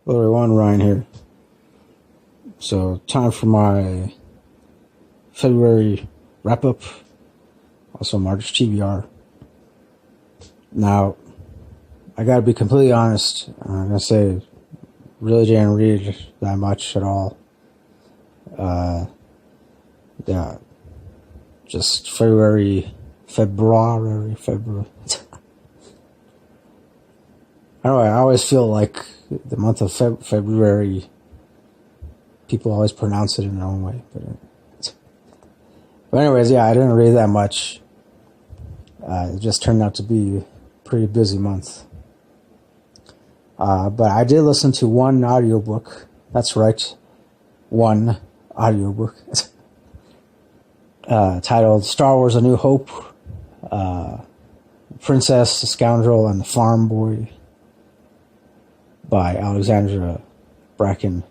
Hello everyone, Ryan here. So, time for my February wrap-up, also March TBR. Now, I gotta be completely honest, I'm gonna say, really didn't read that much at all. Yeah, just February. I don't know, I always feel like the month of February, people always pronounce it in their own way. But anyways, yeah, I didn't read that much. It just turned out to be a pretty busy month. But I did listen to one audiobook. That's right, one audiobook. Titled Star Wars A New Hope, Princess, the Scoundrel, and the Farm Boy by Alexandra Bracken.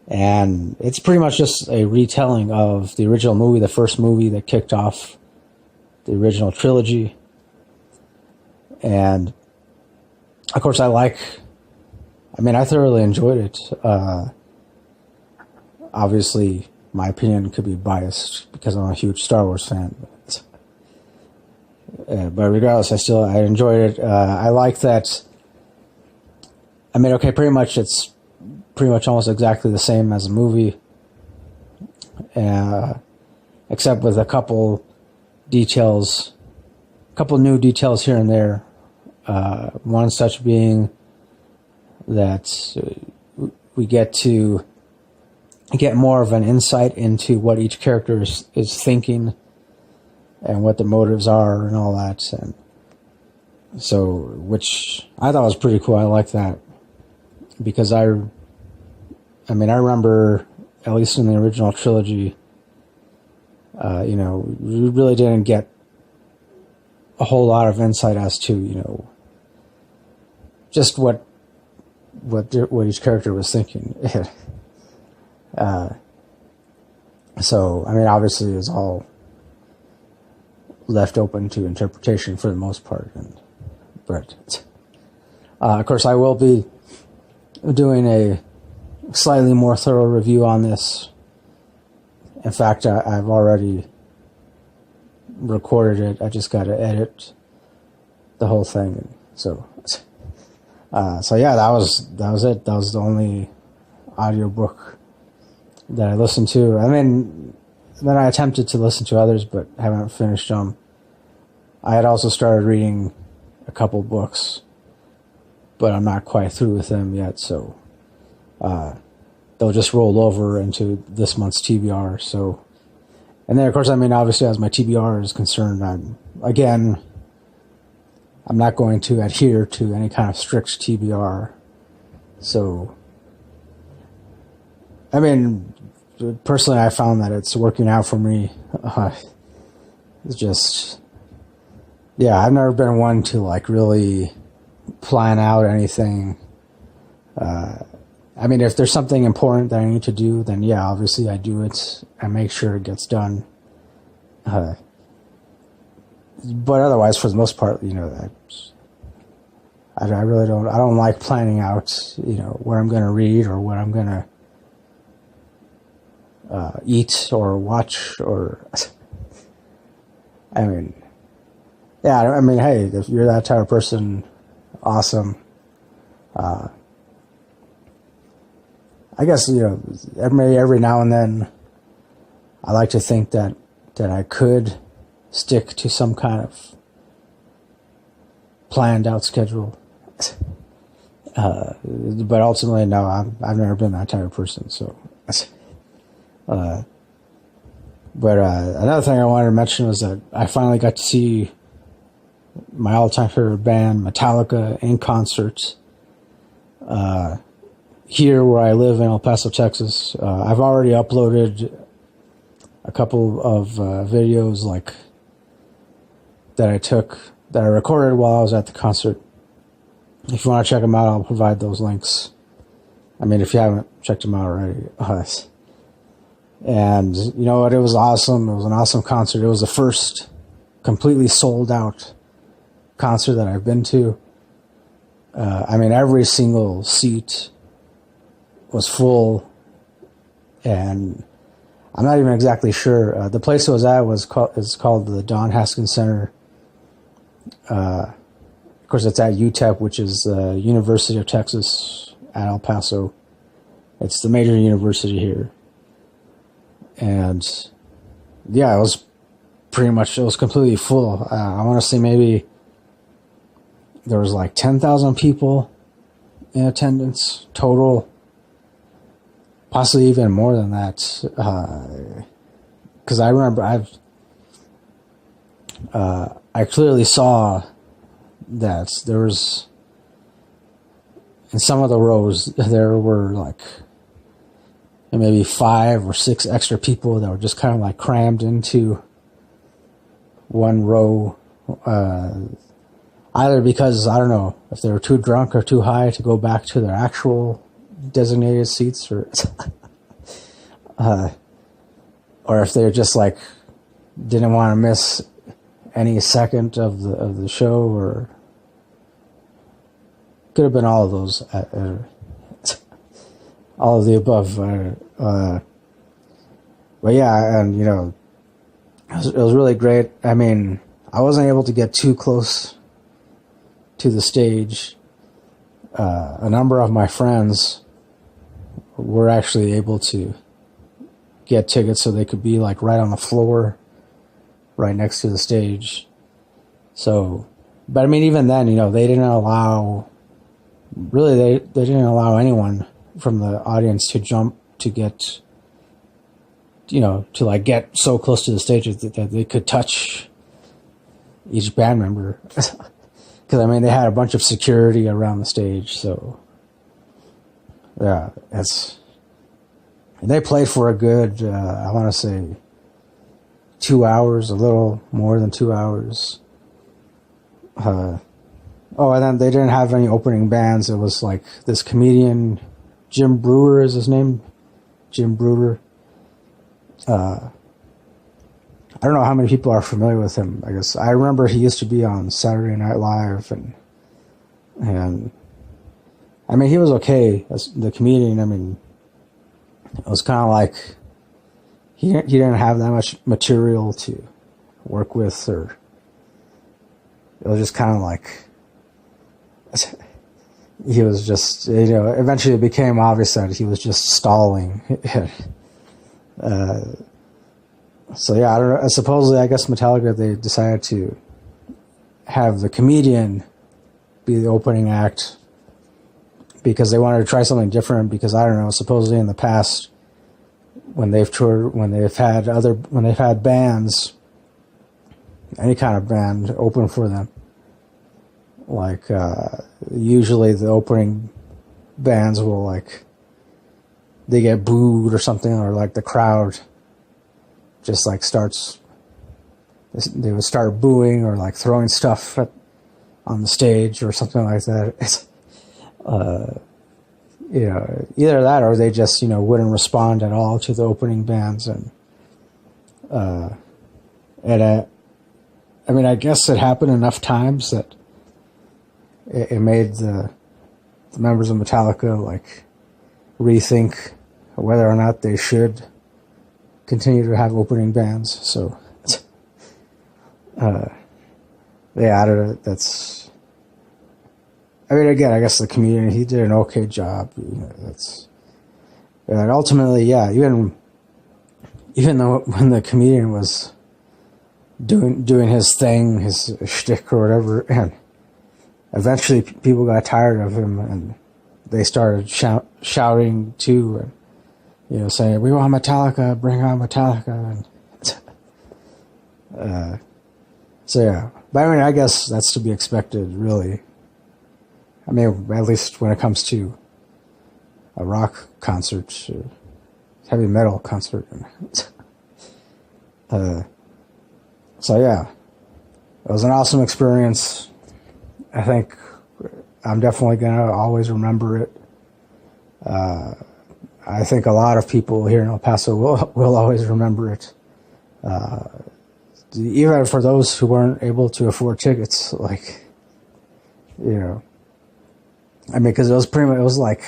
And it's pretty much just a retelling of the original movie, the first movie that kicked off the original trilogy. And of course I thoroughly enjoyed it. Obviously my opinion could be biased because I'm a huge Star Wars fan. But regardless, I enjoyed it. I like that. Pretty much it's almost exactly the same as a movie, except with a couple new details here and there. One such being that we get to get more of an insight into what each character is thinking and what the motives are and all that. And so, which I thought was pretty cool. I like that because I remember, at least in the original trilogy, we really didn't get a whole lot of insight as to, just what each character was thinking. So, obviously it's all left open to interpretation for the most part. But of course I will be doing a slightly more thorough review on this. In fact, I've already recorded it. I just got to edit the whole thing. So yeah, that was it. That was the only audiobook that I listened to. Then I attempted to listen to others, but haven't finished them. I had also started reading a couple books, but I'm not quite through with them yet, so they'll just roll over into this month's TBR. So, and then of course, obviously as my TBR is concerned, I'm not going to adhere to any kind of strict TBR. So, personally, I found that it's working out for me. It's just, yeah, I've never been one to really plan out anything. If there's something important that I need to do, then yeah, obviously I do it and make sure it gets done. But otherwise, for the most part, I really don't like planning out, what I'm going to read or what I'm going to eat or watch or, hey, if you're that type of person, awesome. I guess, every now and then I like to think that I could stick to some kind of planned out schedule. But ultimately, no, I've never been that type of person. So, but another thing I wanted to mention was that I finally got to see my all-time favorite band, Metallica, in concert. Here where I live in El Paso, Texas. I've already uploaded a couple of videos that I recorded while I was at the concert. If you want to check them out, I'll provide those links. If you haven't checked them out already. And you know what? It was awesome. It was an awesome concert. It was the first completely sold out concert that I've been to. Every single seat was full, and I'm not even exactly sure. The place it was at is called the Don Haskins Center. Of course, it's at UTEP, which is the University of Texas at El Paso. It's the major university here. And yeah, it was completely full. I want to say maybe there was like 10,000 people in attendance total. Possibly even more than that. Because I remember I clearly saw that there was, in some of the rows, there were like maybe 5 or 6 extra people that were just kind of like crammed into one row, either because, I don't know, if they were too drunk or too high to go back to their actual designated seats, or or if they just like didn't want to miss any second of the show, or could have been all of those, all of the above. But yeah, and it was really great. I mean, I wasn't able to get too close to the stage. A number of my friends were actually able to get tickets so they could be like right on the floor, right next to the stage. So, but I mean, even then, they didn't allow, really, they didn't allow anyone from the audience to jump to get, to like get so close to the stage that they could touch each band member. Because, I mean, they had a bunch of security around the stage, so yeah, and they played for a good, I want to say, 2 hours, a little more than 2 hours. And then they didn't have any opening bands. It was like this comedian, Jim Brewer is his name, Jim Brewer. I don't know how many people are familiar with him. I guess I remember he used to be on Saturday Night Live, and I mean, he was okay as the comedian. I mean, it was kind of like he didn't have that much material to work with, or it was just kind of like he was just, eventually it became obvious that he was just stalling. So yeah, I don't know. Supposedly, I guess Metallica, they decided to have the comedian be the opening act because they wanted to try something different. Because I don't know, supposedly in the past, when they've toured, when they've had bands, any kind of band open for them, like usually the opening bands will like, they get booed or something, or like the crowd just like they would start booing or like throwing stuff on the stage or something like that. It's, either that or they just, wouldn't respond at all to the opening bands. And I mean, I guess it happened enough times that it made the members of Metallica like rethink whether or not they should continue to have opening bands. So, yeah, I don't know. That's, I mean, again, I guess the comedian, he did an okay job. And ultimately, yeah, even though when the comedian was doing his thing, his shtick or whatever, and eventually people got tired of him and they started shouting too, and saying, "We want Metallica, bring on Metallica." And so yeah, but I mean, I guess that's to be expected, really. I mean, at least when it comes to a rock concert, heavy metal concert. So yeah, it was an awesome experience. I think I'm definitely gonna always remember it. I think a lot of people here in El Paso will always remember it. Even for those who weren't able to afford tickets, like, I mean, because it was like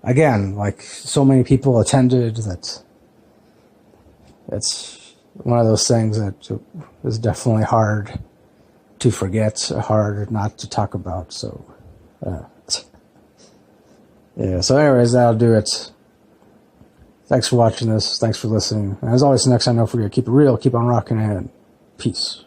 again, like so many people attended that it's one of those things that is definitely hard to forget, hard not to talk about. So, yeah. So anyways, that'll do it. Thanks for watching this. Thanks for listening. And as always, next time, don't forget, keep it real, keep on rocking, and peace.